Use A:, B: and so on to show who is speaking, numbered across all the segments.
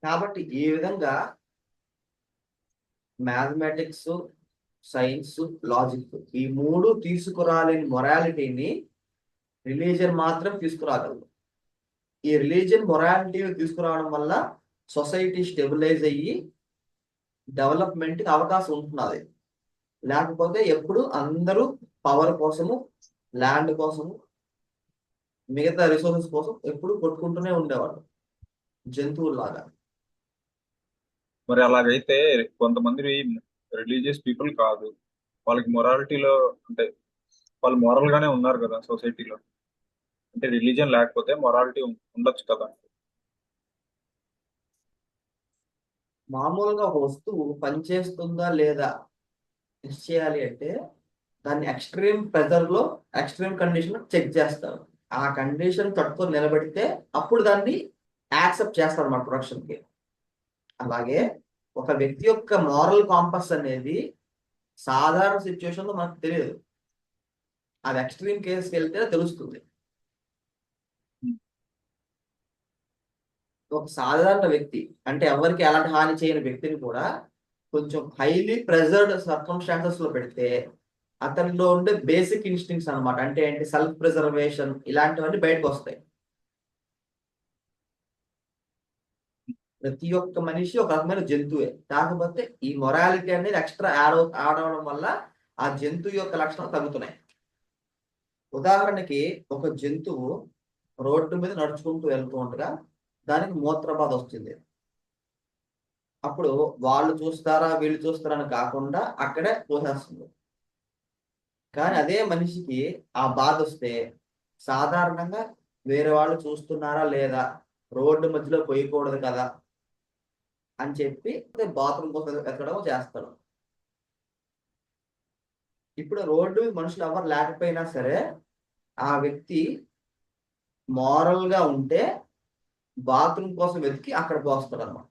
A: కాబట్టి ఈ విధంగా మ్యాథమెటిక్స్, సైన్స్, లాజిక్ ఈ మూడు తీసుకురాలేని మొరాలిటీని రిలీజియన్ మాత్రం తీసుకురాగలదు. ఈ రిలీజియన్ మొరాలిటీని తీసుకురావడం వల్ల సొసైటీ స్టెబిలైజ్ అయ్యి డెవలప్మెంట్కి అవకాశం ఉంటున్నది. లేకపోతే ఎప్పుడు అందరూ పవర్ కోసము, ల్యాండ్ కోసము, మిగతా రిసోర్సెస్ కోసం ఎప్పుడు కొట్టుకుంటూనే ఉండేవాళ్ళు జంతువుల్లాగా.
B: మరి అలాగైతే కొంతమంది రిలీజియస్ పీపుల్ కాదు, వాళ్ళకి మొరాలిటీలో అంటే వాళ్ళు moral గానే ఉన్నారు కదా సొసైటీలో. అంటే రిలీజియన్ లేకపోతే మొరాలిటీ ఉండొచ్చు కదా.
A: మామూలుగా ఒక వస్తువు పనిచేస్తుందా లేదా టెస్ట్ చేయాలి అంటే దాన్ని ఎక్స్ట్రీమ్ ప్రెజర్ లో, ఎక్స్ట్రీమ్ కండిషన్ చెక్ చేస్తారు. ఆ కండిషన్ తట్టుకొని నిలబెడితే అప్పుడు దాన్ని యాక్సెప్ట్ చేస్తారు మన ప్రొడక్షన్ కి. అలాగే ఒక వ్యక్తి యొక్క మారల్ కాంపస్ అనేది సాధారణ సిచ్యువేషన్ లో మనకు తెలియదు, అది ఎక్స్ట్రీమ్ కేసుకి వెళ్తే తెలుస్తుంది. ఒక సాధారణ వ్యక్తి అంటే ఎవరికి ఎలాంటి హాని చేయని వ్యక్తిని కూడా కొంచెం హైలీ ప్రెజర్డ్ సర్కమ్స్టాన్సెస్ లో పెడితే అతనిలో ఉండే బేసిక్ ఇన్స్టింక్ట్స్ అనమాట, అంటే ఏంటి, సెల్ఫ్ ప్రిజర్వేషన్, ఇలాంటివన్నీ బయటకు వస్తాయి. ప్రతి ఒక్క మనిషి ఒక రకమైన జంతువే, కాకపోతే ఈ మొరాలిటీ అనేది ఎక్స్ట్రా యాడ్ అవడం వల్ల ఆ జంతువు యొక్క లక్షణాలు తగ్గుతున్నాయి. ఉదాహరణకి ఒక జంతువు రోడ్డు మీద నడుచుకుంటూ వెళ్తూ ఉండగా దానికి మూత్రబాధ వస్తుంది. అప్పుడు వాళ్ళు చూస్తారా వీళ్ళు చూస్తారా అని కాకుండా అక్కడే పోసేస్తుంది. కానీ అదే మనిషికి ఆ బాధ వస్తే సాధారణంగా వేరే వాళ్ళు చూస్తున్నారా లేదా, రోడ్డు మధ్యలో పోయకూడదు కదా అని చెప్పి బాత్రూమ్ కోసం ఎక్కడో చేస్తాడు. ఇప్పుడు రోడ్డు మీద మనుషులు ఎవరు లేకపోయినా సరే ఆ వ్యక్తి మారల్ గా ఉంటే బాత్రూమ్ కోసం వెతికి అక్కడ పోస్తాడు అనమాట.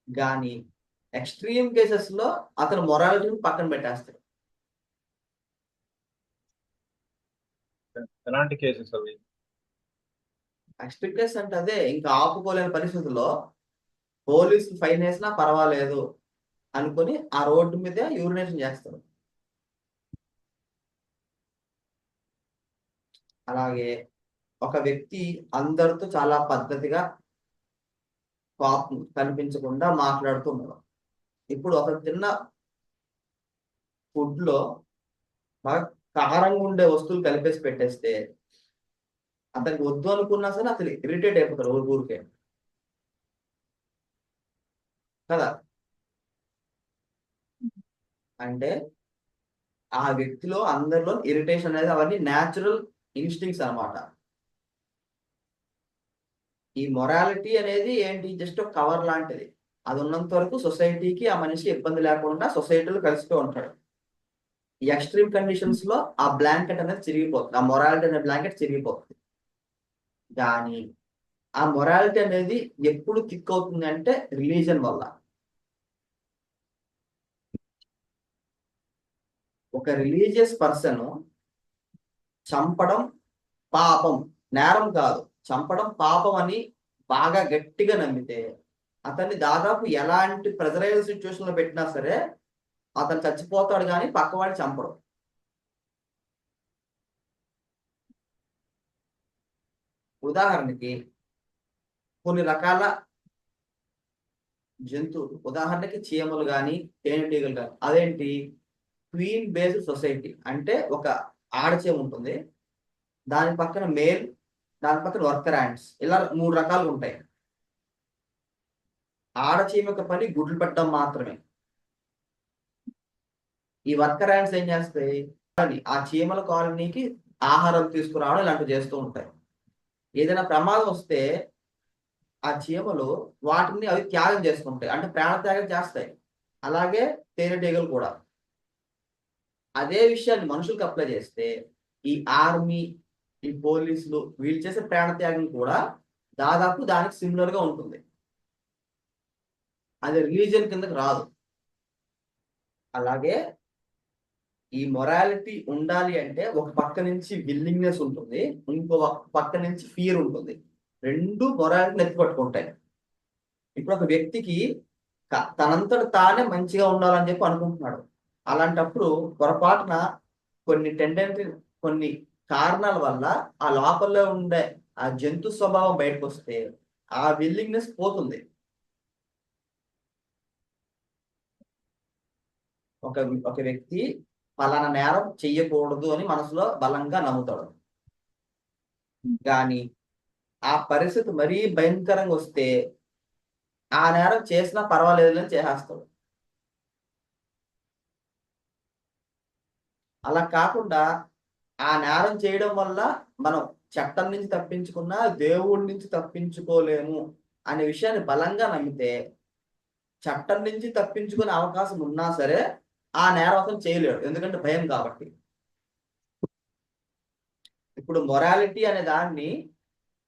A: కానీ ఎక్స్ట్రీమ్ కేసెస్ లో అతను మొరాలిటీని పక్కన పెట్టేస్తాడు.
B: ఎలాంటి కేసెస్ అవి?
A: ఎక్స్ట్రీమ్ కేసెస్ అంటే అదే ఇంకా ఆపుకోలేని పరిస్థితుల్లో పోలీసులు ఫైన్ వేసినా పర్వాలేదు అనుకుని ఆ రోడ్డు మీద యూరినేషన్ చేస్తారు. అలాగే ఒక వ్యక్తి అందరితో చాలా పద్ధతిగా కోపం కనిపించకుండా మాట్లాడుతూ ఉన్నాడు. ఇప్పుడు ఒక తిన్న ఫుడ్ లో బాగా కారంగా ఉండే వస్తువులు కలిపేసి పెట్టేస్తే అతనికి వద్దు అనుకున్నా సరే అసలు ఇరిటేట్ అయిపోతారు ఊరికే కదా. అంటే ఆ వ్యక్తిలో అందరిలో ఇరిటేషన్ అనేది అవన్నీ న్యాచురల్ ఇన్స్టింక్ట్స్ అన్నమాట. ఈ మొరాలిటీ అనేది ఏంటి, జస్ట్ ఒక కవర్ లాంటిది. అది ఉన్నంత వరకు సొసైటీకి ఆ మనిషి ఇబ్బంది లేకుండా సొసైటీలో కలిసిపోయి ఉంటాడు. ఈ ఎక్స్ట్రీమ్ కండిషన్స్ లో ఆ బ్లాంకెట్ అనేది చిరిగిపోతుంది, ఆ మొరాలిటీ అనే బ్లాంకెట్ చిరిగిపోతుంది. కానీ ఆ మొరాలిటీ అనేది ఎప్పుడు కిక్ అవుతుంది అంటే రిలీజన్ వల్ల. ఒక రిలీజియస్ పర్సన్ చంపడం పాపం, నేరం కాదు, చంపడం పాపం అని బాగా గట్టిగా నమ్మితే అతన్ని దాదాపు ఎలాంటి ప్రెజరైజ్ సిచ్యువేషన్ లో పెట్టినా సరే అతను చచ్చిపోతాడు, కానీ పక్కవాడిని చంపడం. ఉదాహరణకి కొన్ని రకాల జంతువులు, ఉదాహరణకి చీమలు కానీ తేనెటీగలు కానీ, అదేంటి, క్వీన్ బేస్డ్ సొసైటీ. అంటే ఒక ఆడచీమ ఉంటుంది, దాని పక్కన మేల్, దాని పక్కన వర్కర్ యాంట్స్, ఇలా మూడు రకాలుగా ఉంటాయి. ఆడచీమ యొక్క పని గుడ్లు పెట్టడం మాత్రమే. ఈ వర్కర్ యాంట్స్ ఏం చేస్తాయి, ఆ చీమల కాలనీకి ఆహారం తీసుకురావడం ఇలాంటివి చేస్తూ ఉంటాయి. ఏదైనా ప్రమాదం వస్తే ఆ చీమలు వాటిని అవి త్యాగం చేసుకుంటాయి, అంటే ప్రాణత్యాగం చేస్తాయి. అలాగే తేనెటీగలు కూడా. అదే విషయాన్ని మనుషులకు అప్లై చేస్తే ఈ ఆర్మీ, ఈ పోలీసులు వీళ్ళు చేసే ప్రాణత్యాగం కూడా దాదాపు దానికి సిమిలర్ గా ఉంటుంది. అది రిలీజియన్ కిందకి రాదు. అలాగే ఈ మొరాలిటీ ఉండాలి అంటే ఒక పక్క నుంచి విల్లింగ్నెస్ ఉంటుంది, ఇంకో పక్క నుంచి ఫియర్ ఉంటుంది. రెండు మొరాలిటీని ఎత్తి పట్టుకుంటాయి. ఇప్పుడు ఒక వ్యక్తికి తనంతట తానే మంచిగా ఉండాలని చెప్పి అనుకుంటున్నాడు. అలాంటప్పుడు పొరపాటున కొన్ని కారణాల వల్ల ఆ లోపల ఉండే ఆ జంతు స్వభావం బయటకు వస్తే ఆ విల్లింగ్నెస్ పోతుంది. ఒక ఒక వ్యక్తి పలానా నేరం చెయ్యకూడదు అని మనసులో బలంగా నమ్ముతాడు. కానీ ఆ పరిస్థితి మరీ భయంకరంగా వస్తే ఆ నేరం చేసినా పర్వాలేదు అని చేసేస్తాడు. అలా కాకుండా ఆ నేరం చేయడం వల్ల మనం చట్టం నుంచి తప్పించుకున్నా దేవుడి నుంచి తప్పించుకోలేము అనే విషయాన్ని బలంగా నమ్మితే చట్టం నుంచి తప్పించుకునే అవకాశం ఉన్నా సరే ఆ నేరం అసలు చేయలేడు, ఎందుకంటే భయం కాబట్టి. ఇప్పుడు మొరాలిటీ అనే దాన్ని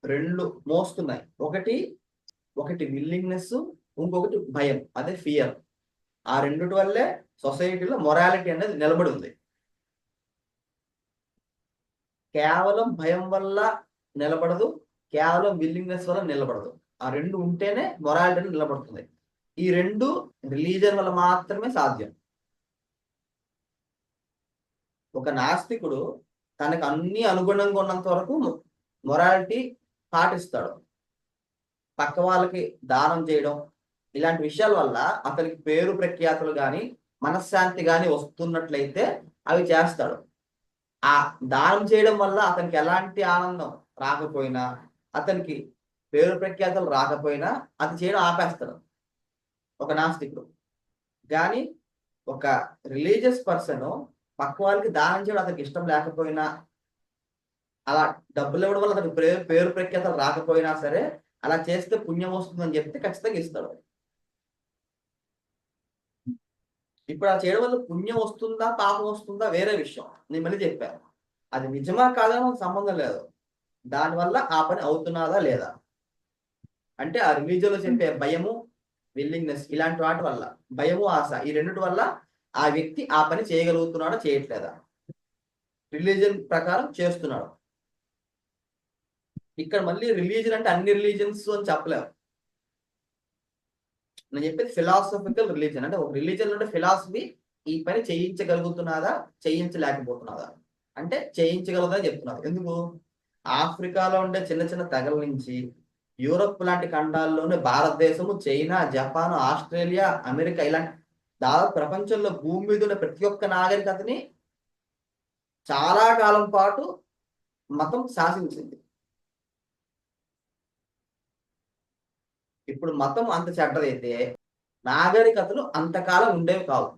A: రెండు మోస్తున్నాయి. ఒకటి విల్లింగ్నెస్, ఇంకొకటి భయం, అదే ఫియర్. ఆ రెండిటి వల్లే సొసైటీలో మొరాలిటీ అనేది నిలబడి ఉంది. కేవలం భయం వల్ల నిలబడదు, కేవలం విల్లింగ్నెస్ వల్ల నిలబడదు. ఆ రెండు ఉంటేనే మొరాలిటీ నిలబడుతుంది. ఈ రెండు రిలీజన్ వల్ల మాత్రమే సాధ్యం. ఒక నాస్తికుడు తనకు అన్ని అనుగుణంగా ఉన్నంత వరకు మొరాలిటీ పాటిస్తాడు. పక్క వాళ్ళకి దానం చేయడం ఇలాంటి విషయాల వల్ల అతనికి పేరు ప్రఖ్యాతులు కానీ మనశ్శాంతి కానీ వస్తున్నట్లయితే అవి చేస్తాడు. ఆ దానం చేయడం వల్ల అతనికి ఎలాంటి ఆనందం రాకపోయినా, అతనికి పేరు ప్రఖ్యాతులు రాకపోయినా అది చేయడం ఆపేస్తాడు ఒక నాస్తికుడు. కానీ ఒక రిలీజియస్ పర్సన్ పక్క వాళ్ళకి దానం చేయడం అతనికి ఇష్టం లేకపోయినా, అలా డబ్బులు ఇవ్వడం వల్ల అతనికి పేరు ప్రఖ్యాతలు రాకపోయినా సరే అలా చేస్తే పుణ్యం వస్తుందని చెప్తే ఖచ్చితంగా ఇస్తాడు. ఇప్పుడు అలా చేయడం వల్ల పుణ్యం వస్తుందా పాపం వస్తుందా వేరే విషయం, నేను మళ్ళీ చెప్పాను. అది నిజమా కాదా మనకు సంబంధం లేదు. దానివల్ల ఆ పని అవుతున్నదా లేదా అంటే ఆ రిలీజియన్లో చెప్పే భయము, విల్లింగ్నెస్ ఇలాంటి వాటి వల్ల, భయము ఆశ ఈ రెండిటి వల్ల ఆ వ్యక్తి ఆ పని చేయగలుగుతున్నాడా చేయట్లేదా, రిలీజియన్ ప్రకారం చేస్తున్నాడు. ఇక్కడ మళ్ళీ రిలీజన్ అంటే అన్ని రిలీజన్స్ అని చెప్పలేము. నేను చెప్పేది ఫిలాసఫికల్ రిలీజన్, అంటే ఒక రిలీజన్ అంటే ఫిలాసఫీ ఈ పని చేయించగలుగుతున్నదా చేయించలేకపోతున్నదా అంటే చేయించగలదని చెప్తున్నారు. ఎందుకు? ఆఫ్రికాలో ఉండే చిన్న చిన్న తెగల నుంచి యూరప్ లాంటి ఖండాల్లోనే భారతదేశము, చైనా, జపాన్, ఆస్ట్రేలియా, అమెరికా ఇలాంటి దాదాపు ప్రపంచంలో భూమి మీద ఉన్న ప్రతి ఒక్క నాగరికతని చాలా కాలం పాటు మతం శాసించింది. ఇప్పుడు మతం అంత చెడ్డదైతే నాగరికతలు అంతకాలం ఉండేవి కావు.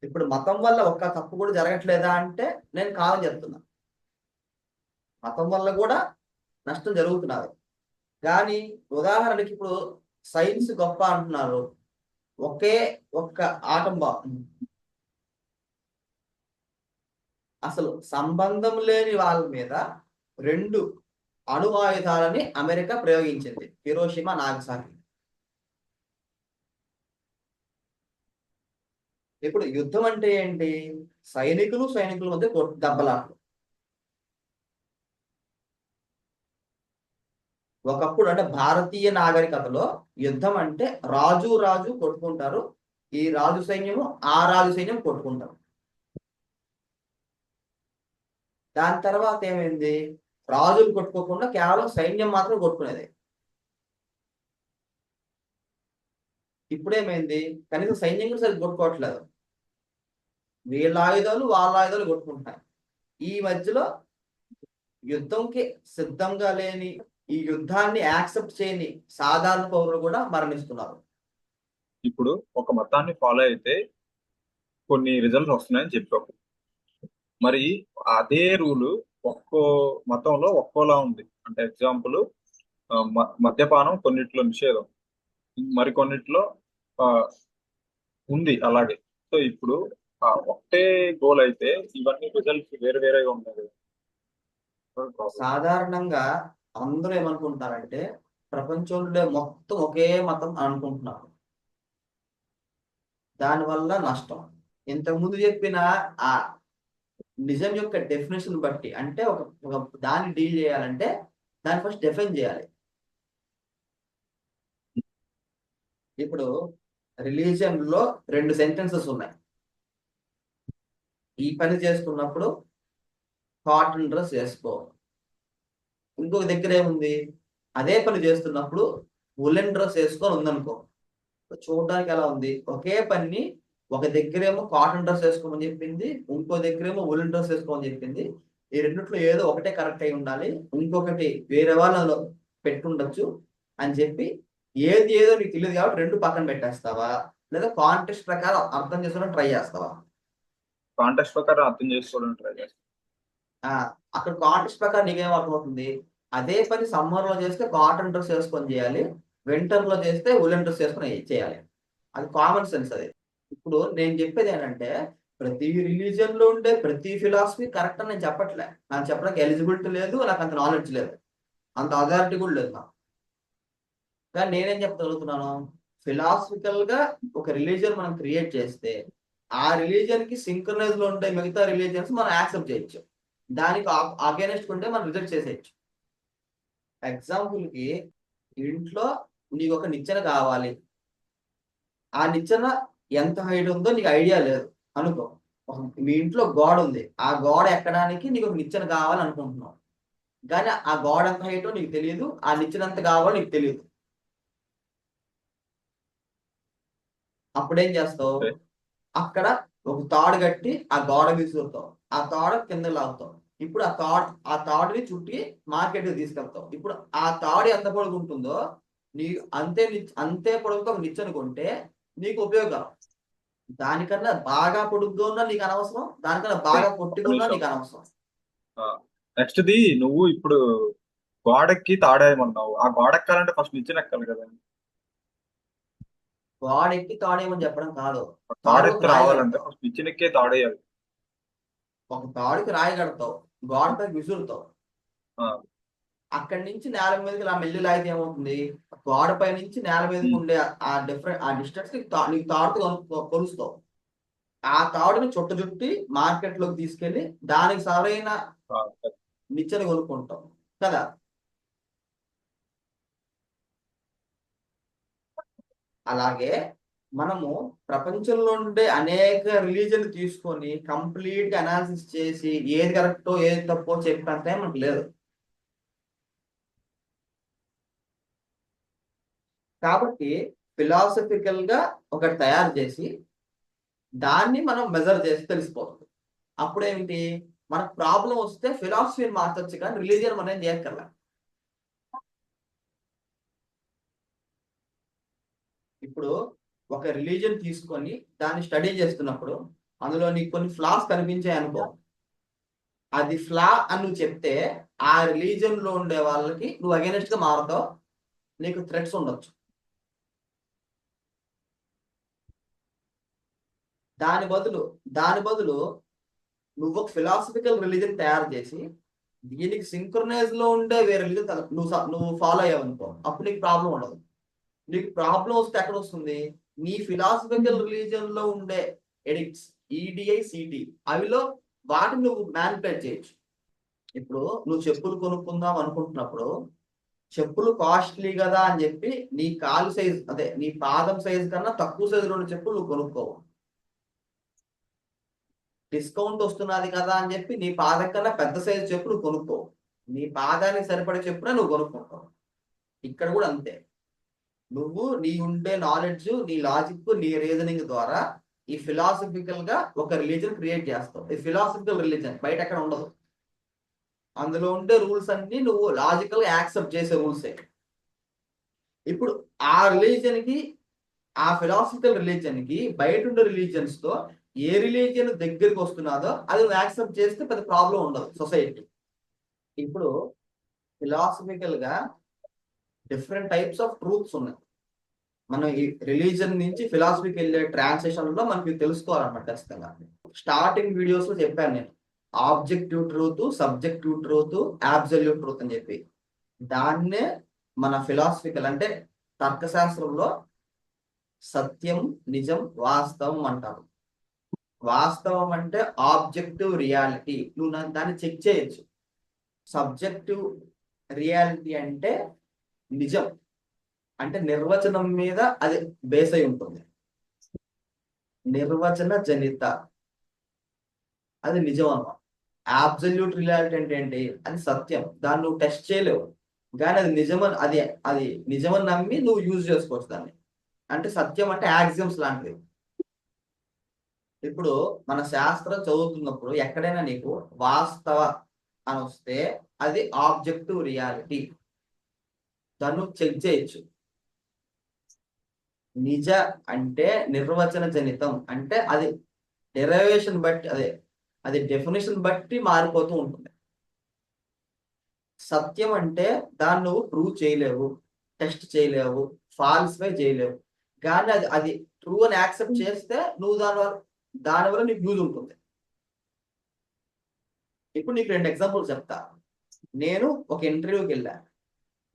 A: ఇప్పుడు మతం వల్ల ఒక్క తప్పు కూడా జరగట్లేదా అంటే నేను కాదని చెప్తున్నా. మతం వల్ల కూడా నష్టం జరుగుతున్నది. కానీ ఉదాహరణకి ఇప్పుడు సైన్స్ గొప్ప అంటున్నారు. ఒకే ఒక్క ఆటం బాంబ్, అసలు సంబంధం లేని వాళ్ళ మీద 2 అణు ఆయుధాలని అమెరికా ప్రయోగించింది, హిరోషిమా, నాగసాకి. ఇప్పుడు యుద్ధం అంటే ఏంటి? సైనికుల మధ్య దెబ్బలాటలు. ఒకప్పుడు అంటే భారతీయ నాగరికతలో యుద్ధం అంటే రాజు కొట్టుకుంటారు, ఈ రాజు సైన్యము ఆ రాజు సైన్యం కొట్టుకుంటారు. దాని తర్వాత ఏమైంది? రాజులు కొట్టుకోకుండా కేవలం సైన్యం మాత్రం కొట్టుకునేది. ఇప్పుడేమైంది? కనీసం సైన్యం కూడా సరిగ్గా కొట్టుకోవట్లేదు, వీళ్ళ ఆయుధాలు వాళ్ళ ఆయుధాలు కొట్టుకుంటున్నాయి. ఈ మధ్యలో యుద్ధంకి సిద్ధంగా లేని, ఈ యుద్ధాన్ని యాక్సెప్ట్ చేయని సాధారణ పౌరులు కూడా మరణిస్తున్నారు.
B: ఇప్పుడు ఒక మతాన్ని ఫాలో అయితే కొన్ని రిజల్ట్స్ వస్తున్నాయని చెప్పావు. మరి అదే రూలు ఒక్కో మతంలో ఒక్కోలా ఉంది. అంటే ఎగ్జాంపుల్ మద్యపానం కొన్నిట్లో నిషేధం, మరికొన్నిట్లో ఉంది అలాగే. సో ఇప్పుడు ఒకటే గోల్ అయితే ఇవన్నీ రిజల్ట్స్ వేరే వేరేగా ఉన్నాయి కదా.
A: సాధారణంగా అందరూ ఏమనుకుంటారంటే ప్రపంచంలో మొత్తం ఒకే మతం అనుకుంటున్నారు, దానివల్ల నష్టం. ఇంతకుముందు చెప్పిన ఆ నిజం యొక్క డెఫినేషన్ బట్టి, అంటే ఒక ఒక దాన్ని డీల్ చేయాలంటే దాన్ని ఫస్ట్ డిఫైన్ చేయాలి. ఇప్పుడు రిలీజియన్ లో 2 సెంటెన్సెస్ ఉన్నాయి. ఈ పని చేసుకున్నప్పుడు కాటన్ డ్రెస్ వేసుకో. ఇంకొక దగ్గర ఏముంది, అదే పని చేస్తున్నప్పుడు ఉలెన్ డ్రెస్ వేసుకొని ఉందనుకో. చూడడానికి ఎలా ఉంది, ఒకే పని ఒక దగ్గరేమో కాటన్ డ్రెస్ వేసుకోమని చెప్పింది, ఇంకో దగ్గరేమో ఉలెన్ డ్రెస్ వేసుకోమని చెప్పింది. ఈ రెండిట్లో ఏదో ఒకటే కరెక్ట్ అయి ఉండాలి, ఇంకొకటి వేరే వాళ్ళు పెట్టుండొచ్చు అని చెప్పి ఏది ఏదో నీకు తెలియదు కాబట్టి రెండు పక్కన పెట్టేస్తావా, లేదా కాంటెక్స్ట్ ప్రకారం అర్థం చేసుకోవడం ట్రై చేస్తావా?
B: కాంటెక్స్ట్ ప్రకారం అర్థం చేసుకోవడం ట్రై చేస్తాను.
A: అక్కడ కాంటెక్స్ట్ ప్రకారం నీకేం అర్థమవుతుంది, అదే పని సమ్మర్ లో చేస్తే కాటన్ డ్రెస్ వేసుకొని చేయాలి, వింటర్ లో చేస్తే ఉలెన్ డ్రెస్ వేసుకొని చేయాలి. అది కామన్ సెన్స్. అది ఇప్పుడు నేను చెప్పేది ఏంటంటే, ప్రతి రిలీజియన్ లో ఉండే ప్రతి ఫిలాసఫీ కరెక్ట్ అని నేను చెప్పట్లే. నాకు చెప్పడానికి ఎలిజిబిలిటీ లేదు, నాకు అంత నాలెడ్జ్ లేదు, అంత అథారిటీ కూడా లేదు నాకు. కానీ నేనేం చెప్పగలుగుతున్నాను, ఫిలాసఫికల్ గా ఒక రిలీజియన్ మనం క్రియేట్ చేస్తే ఆ రిలీజియన్ కి సింక్రనైజ్ లో ఉండే మిగతా రిలీజియన్స్ మనం యాక్సెప్ట్ చేయొచ్చు, దానికి అగేనెస్ట్ ఉంటే మనం రిజెక్ట్ చేసేయచ్చు. ఎగ్జాంపుల్ కి, ఇంట్లో నీకు ఒక నిచ్చెన కావాలి, ఆ నిచ్చెన ఎంత హైట్ ఉందో నీకు ఐడియా లేదు అనుకో. మీ ఇంట్లో గోడ ఉంది, ఆ గోడ ఎక్కడానికి నీకు ఒక నిచ్చెన కావాలనుకుంటున్నావు, కానీ ఆ గోడ ఎంత హైటో నీకు తెలియదు, ఆ నిచ్చెన ఎంత కావాలో నీకు తెలియదు. అప్పుడేం చేస్తావు, అక్కడ ఒక తాడు కట్టి ఆ గోడ విసురుతావు, ఆ తాడు కింద లాగుతావు. ఇప్పుడు ఆ తాడుని చుట్టి మార్కెట్ కి తీసుకెళ్తావు. ఇప్పుడు ఆ తాడు ఎంత పొడుగు ఉంటుందో నీ అంతే పొడుగుతో ఒక నిచ్చెన కొంటే నీకు ఉపయోగం. దానికన్నా బాగా పొడుగ్గా ఉన్నా నీకు అనవసరం, దానికన్నా బాగా పొట్టిగా ఉన్నా నీకు అనవసరం.
B: నెక్స్ట్ ది, నువ్వు ఇప్పుడు గోడకి తాడేయమన్నావు, ఆ గోడ ఎక్కాలంటే ఫస్ట్ నిచ్చెన ఎక్కాలి కదా.
A: గోడ ఎక్కి తాడేయమని చెప్పడం కాదు, తాడు
B: తాడెత్తి రావాలంటే ఫస్ట్ నిచ్చెన ఎక్కే తాడేయాలి.
A: ఒక తాడుకి రాయి కడతావు, గోడపై విసురుతావు, అక్కడి నుంచి నేల మీదకి ఇలా మెల్లి లాగితే ఏమవుతుంది, గోడపై నుంచి నేల మీదకి ఉండే ఆ డిస్టెన్స్ నీకు తాడుతో కొలుస్తావు. ఆ తాడుని చుట్టి మార్కెట్ లోకి తీసుకెళ్లి దానికి సరైన నిచ్చెన కొనుక్కుంటాం కదా. అలాగే మనము ప్రపంచంలో ఉండే అనేక రిలీజన్ తీసుకొని కంప్లీట్ గా అనాలిసిస్ చేసి ఏది కరెక్టో ఏది తప్పో చెప్పంటే మనకు లేదు. కాబట్టి ఫిలాసఫికల్ గా ఒకటి తయారు చేసి దాన్ని మనం మెజర్ చేసి తెలిసిపోతుంది. అప్పుడేమిటి, మనకు ప్రాబ్లం వస్తే ఫిలాసఫీని మార్చొచ్చు కానీ రిలీజియన్ మనం ఏం చేయక్కర్లే. ఇప్పుడు ఒక రిలీజియన్ తీసుకొని దాన్ని స్టడీ చేస్తున్నప్పుడు అందులో నీకు కొన్ని ఫ్లాస్ కనిపించాయి అనుకో, అది ఫ్లా అని నువ్వు చెప్తే ఆ రిలీజియన్ లో ఉండే వాళ్ళకి నువ్వు అగేనెస్ట్ గా మారుతావు, నీకు థ్రెట్స్ ఉండొచ్చు. దాని బదులు నువ్వు ఒక ఫిలాసఫికల్ రిలీజన్ తయారు చేసి దీనికి సింక్రనైజ్ లో ఉండే వేరే రిలీజన్ నువ్వు ఫాలో అయ్యావనుకో, అప్పుడు నీకు ప్రాబ్లం ఉండదు. నీకు ప్రాబ్లం వస్తే ఎక్కడ వస్తుంది, నీ ఫిలాసఫికల్ రిలీజన్ లో ఉండే ఎడిక్ట్స్ ఈడిఐ సిటి అవిలో వాటిని నువ్వు మ్యానిపులేట్ చేయొచ్చు. ఇప్పుడు నువ్వు చెప్పులు కొనుక్కుందాం అనుకుంటున్నప్పుడు చెప్పులు కాస్ట్లీ కదా అని చెప్పి నీ కాలు సైజ్, అదే నీ పాదం సైజ్ కన్నా తక్కువ సైజులో ఉన్న చెప్పులు నువ్వు కొనుక్కోవు. డిస్కౌంట్ వస్తున్నది కదా అని చెప్పి నీ పాదం కన్నా పెద్ద సైజు చెప్పులు కొనుక్కోవు, నీ పాదానికి సరిపడే చెప్పునే నువ్వు కొనుక్కుంటావు. ఇక్కడ కూడా అంతే, నువ్వు నీ ఉండే నాలెడ్జ్, నీ లాజిక్, నీ రీజనింగ్ ద్వారా ఈ ఫిలాసఫికల్ గా ఒక రిలీజన్ క్రియేట్ చేస్తావు. ఈ ఫిలాసఫికల్ రిలీజన్ బయట ఎక్కడ ఉండదు, అందులో ఉండే రూల్స్ అన్ని నువ్వు లాజికల్ గా యాక్సెప్ట్ చేసే రూల్సే. ఇప్పుడు ఆ రిలీజన్ కి, ఆ ఫిలాసఫికల్ రిలీజన్ కి బయట ఉండే రిలీజియన్స్ తో ఏ రిలీజియన్ దగ్గరికి వస్తున్నదో అది నువ్వు యాక్సెప్ట్ చేస్తే పెద్ద ప్రాబ్లం ఉండదు సొసైటీ. ఇప్పుడు ఫిలాసఫికల్ గా డిఫరెంట్ టైప్స్ ఆఫ్ ట్రూత్స్ ఉన్నాయి. మనం ఈ రిలీజన్ నుంచి ఫిలాసఫీకి వెళ్ళే ట్రాన్సిషన్ లో మనకి తెలుసుకోవాలన్నమాట ఖచ్చితంగా. స్టార్టింగ్ వీడియోస్ లో చెప్పాను నేను, objective truth, subjective truth, absolute truth అని చెప్పి. దాన్నే మన ఫిలాసఫికల్ అంటే తర్కశాస్త్రంలో సత్యం, నిజం, వాస్తవం అంటారు. వాస్తవం అంటే ఆబ్జెక్టివ్ రియాలిటీ, నువ్వు దాన్ని చెక్ చేయొచ్చు. సబ్జెక్టివ్ రియాలిటీ అంటే నిజం, అంటే నిర్వచనం మీద అది బేస్ అయి ఉంటుంది. నిర్వచన జనిత అది నిజం అన్నమాట. అబ్సల్యూట్ రియాలిటీ అంటే ఏంటి? అది సత్యం, దాన్ని నువ్వు టెస్ట్ చేయలేవు, కానీ అది నిజమని అది నిజమని నమ్మి నువ్వు యూజ్ చేసుకోవచ్చు దాన్ని. అంటే సత్యం అంటే యాక్సియమ్స్ లాంటిది. ఇప్పుడు మన శాస్త్రం చదువుతున్నప్పుడు ఎక్కడైనా నీకు వాస్తవ అని వస్తే అది ఆబ్జెక్టివ్ రియాలిటీ, దాన్ని చెక్ చేయొచ్చు. నిజ అంటే నిర్వచన జనితం, అంటే అది డెరివేషన్ బట్టి అది డెఫినేషన్ బట్టి మారిపోతూ ఉంటుంది. సత్యం అంటే దాన్ని నువ్వు ప్రూవ్ చేయలేవు, టెస్ట్ చేయలేవు, ఫాల్సిఫై చేయలేవు, కానీ అది ట్రూ అని యాక్సెప్ట్ చేస్తే నువ్వు దానివల్ల నీకు యూజ్ ఉంటుంది. ఇప్పుడు నీకు 2 ఎగ్జాంపుల్స్ చెప్తా. నేను ఒక ఇంటర్వ్యూకి వెళ్ళా,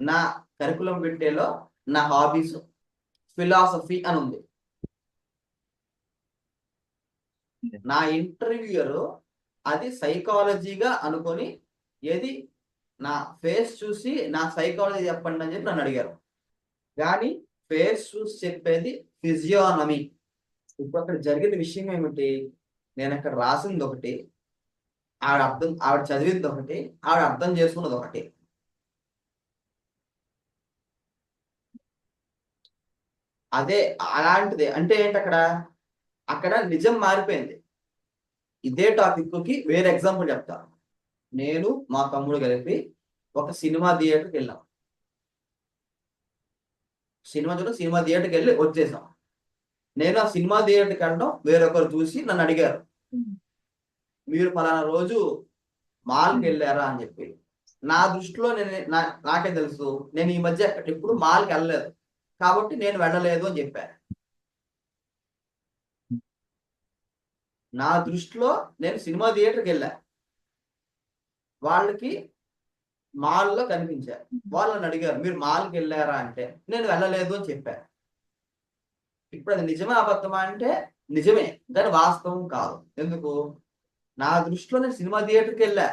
A: నా కరికులం విట్టేలో నా హాబీస్ ఫిలాసఫీ అని ఉంది. నా ఇంటర్వ్యూయర్ అది సైకాలజీగా అనుకొని ఏది నా ఫేస్ చూసి నా సైకాలజీ చెప్పండి అని చెప్పి నన్ను అడిగారు, కానీ ఫేస్ చూసి చెప్పేది ఫిజియోనమీ. ఇప్పుడు అక్కడ జరిగిన విషయం ఏమిటి? నేను అక్కడ రాసింది ఒకటి, ఆవిడ చదివింది ఒకటి, ఆవిడ అర్థం చేసుకున్నది ఒకటి. అదే అలాంటిదే. అంటే ఏంటి అక్కడ నిజం మారిపోయింది. ఇదే టాపిక్ కి వేరే ఎగ్జాంపుల్ చెప్తా. నేను మా తమ్ముడు కలిపి ఒక సినిమా థియేటర్కి వెళ్ళాం. సినిమా థియేటర్కి వెళ్ళి వచ్చేసాం. నేను ఆ సినిమా థియేటర్కి వెళ్ళడం వేరొకరు చూసి నన్ను అడిగారు, మీరు ఫలానా రోజు మాల్కి వెళ్ళారా అని చెప్పి. నా దృష్టిలో నాకే తెలుసు, నేను ఈ మధ్య ఎప్పుడు మాల్కి వెళ్ళలేదు, కాబట్టి నేను వెళ్ళలేదు అని చెప్పాను. నా దృష్టిలో నేను సినిమా థియేటర్కి వెళ్ళా, వాళ్ళకి మాల్లో కనిపించారు, వాళ్ళని అడిగారు మీరు మాల్కి వెళ్ళారా అంటే నేను వెళ్ళలేదు అని చెప్పాను. ఇప్పుడు అది నిజమే అబద్ధమా అంటే నిజమే, కానీ వాస్తవం కాదు. ఎందుకు? నా దృష్టిలో నేను సినిమా థియేటర్కి వెళ్ళా,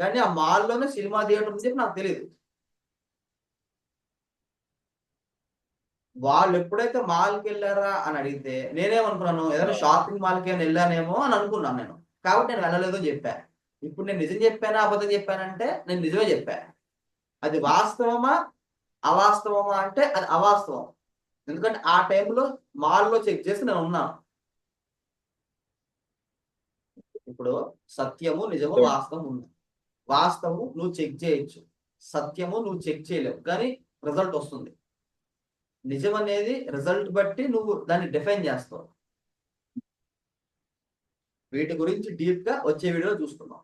A: కానీ ఆ మాల్లోనే సినిమా థియేటర్ అని చెప్పి నాకు తెలియదు. వాళ్ళు ఎప్పుడైతే మాల్కి వెళ్ళారా అని అడిగితే నేనేమనుకున్నాను, ఏదైనా షాపింగ్ మాల్కి ఏమైనా వెళ్ళానేమో అని అనుకున్నాను నేను, కాబట్టి నేను వెళ్ళలేదు అని చెప్పాను. ఇప్పుడు నేను నిజం చెప్పానా అబద్ధం చెప్పానంటే నేను నిజమే చెప్పాను. అది వాస్తవమా అవాస్తవమా అంటే అది అవాస్తవం, ఎందుకంటే ఆ టైంలో మాల్లో చెక్ చేసి నేను ఉన్నాను. ఇప్పుడు సత్యము నిజము వాస్తవం ఉంది. వాస్తవము నువ్వు చెక్ చేయొచ్చు, సత్యము నువ్వు చెక్ చేయలేవు, కానీ రిజల్ట్ వస్తుంది. నిజం అనేది రిజల్ట్ బట్టి నువ్వు దాన్ని డిఫైన్ చేస్తావు. వీటి గురించి డీప్ గా వచ్చే వీడియోలో చూసుకుందాం.